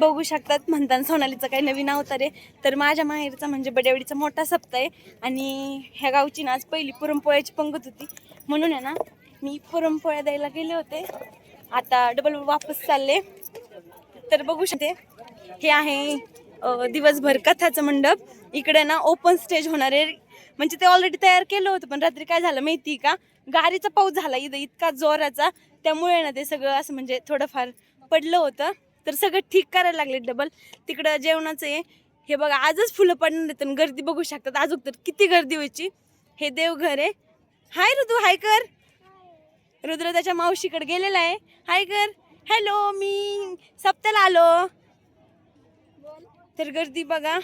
बघू शकतात. म्हणतात सोनालीचं काही नवीन अवतार आहे. तर माझ्या माहेरचा म्हणजे बडेवडीचा मोठा सप्ताह आहे आणि ह्या गावची ना आज पहिली पुरणपोळ्याची पंगत होती. म्हणून आहे ना मी पुरणपोळ्या द्यायला गेले होते. आता डबल वापस चालले. तर बघू शकते हे आहे दिवसभर कथाचं मंडप. इकडे ना ओपन स्टेज होणार आहे. म्हणजे ते ऑलरेडी तयार केलं होतं पण रात्री काय झालं माहिती का, गारीचा पाऊस झाला इथं इतका जोराचा. त्यामुळे ना ते सगळं असं म्हणजे थोडंफार पडलं होतं. तर सगळं ठीक करायला लागले डबल. तिकडं जेवणाचं आहे. हे बघा आजच फुलं पडणार आहेत आणि गर्दी बघू शकतात. अजून तर किती गर्दी व्हायची. हे देवघर आहे. हाय ऋतू हाय कर. रुद्र त्याच्या मावशीकडे गेलेला आहे. हाय कर. हॅलो मी सप्त्याला आलो. तर गर्दी बघा.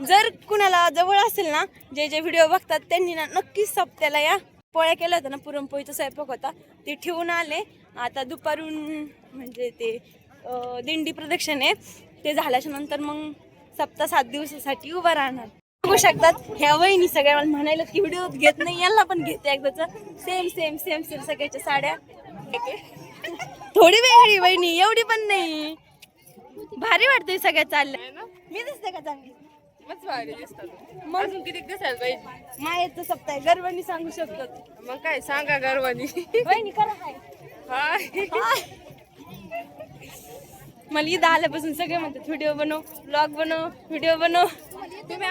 जर कुणाला जवळ असेल ना जे जे व्हिडिओ बघतात त्यांनी ना नक्कीच सप्त्याला या. पोळ्या केल्या होत्या ना पुरणपोळीचा स्वयंपाक होता ते ठेवून आले. आता दुपारून म्हणजे ते दिंडी प्रदक्षिण आहे ते झाल्याच्या नंतर मग सप्ताह 7 दिवसासाठी उभा राहणार. बघू शकतात ह्या वहिनी सगळ्या म्हणायला की व्हिडिओ घेत नाही यांना पण घेते एकदाच. सेम सेम सेम सेम सगळ्याच्या साड्या. थोडी वेगळी वहिनी एवढी पण नाही. भारी वाटतंय सगळ्या चालल्या. मी दिसते का चांगली मग अजून किती दिसायला पाहिजे. मायेचं सप्ताह गर्वानी सांगू शकतात. मग काय सांगा गर्वानी. वहिनी करा हाय. मला इथं आल्यापासून सगळे म्हणतात व्हिडिओ बनव ब्लॉग बनव व्हिडिओ बनव. तुम्ही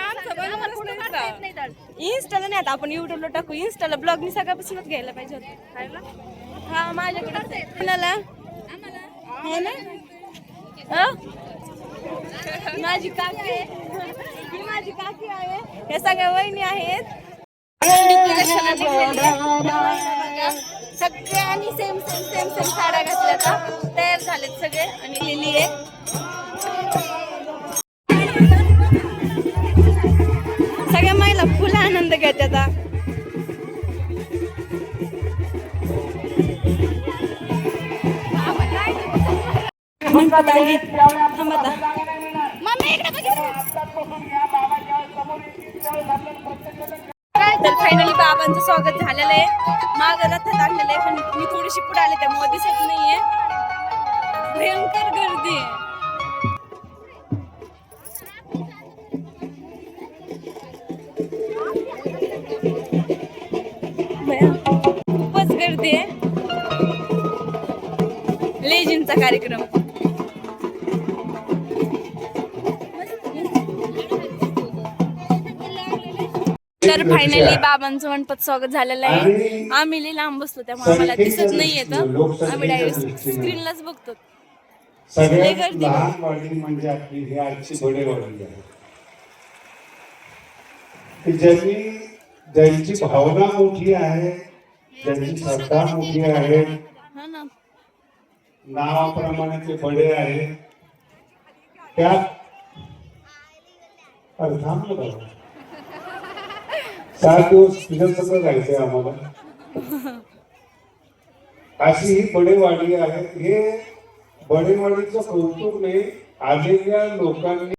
इन्स्टाला नाही आता आपण युट्यूबला टाकू. इन्स्टाला ब्लॉग मी सगळ्यापासूनच घ्यायला पाहिजे होतं. हा माझ्याकडे कुणाला आहे ना माझी काकी ही माझी काकी आहे. हे सगळ्या वहिनी आहेत. सगळ्यांनी सेम सेम सेम सेम साड्या घातल्या आता तयार झालेत सगळे आणि लिहिली आहे. सगळ्या महिला फुल आनंद घेतात आता. तर फायनली बाबांचं स्वागत झालेलं आहे. माग रथात आणलेलं आहे पण मी थोडीशी पुढे आले त्यामुळे दिसत नाहीये. भयंकर गर्दी आहे. खूपच गर्दी आहे. लेझिमचा कार्यक्रम. तर फायनली बाबांचं मंडपात स्वागत झालेलं आहे. आम्ही लई लांब बसलो त्यामुळे आम्हाला दिसत नाही येतं. आम्ही डायरेक्ट स्क्रीनलाच बघतो. सगळ्यात लहान वाडी म्हणजे आपली ही आजची बडेवाडी आहे. ज्यांची भावना मोठी आहे, ज्यांची श्रद्धा मोठी आहे, नावाप्रमाणे ते बडे आहे. त्या थांबलं बघा 7 दिवस तिथं जायचंय आम्हाला. अशी ही बडेवाडी आहे. हे बडेवाडीचं कौतुक नाही आलेल्या लोकांनी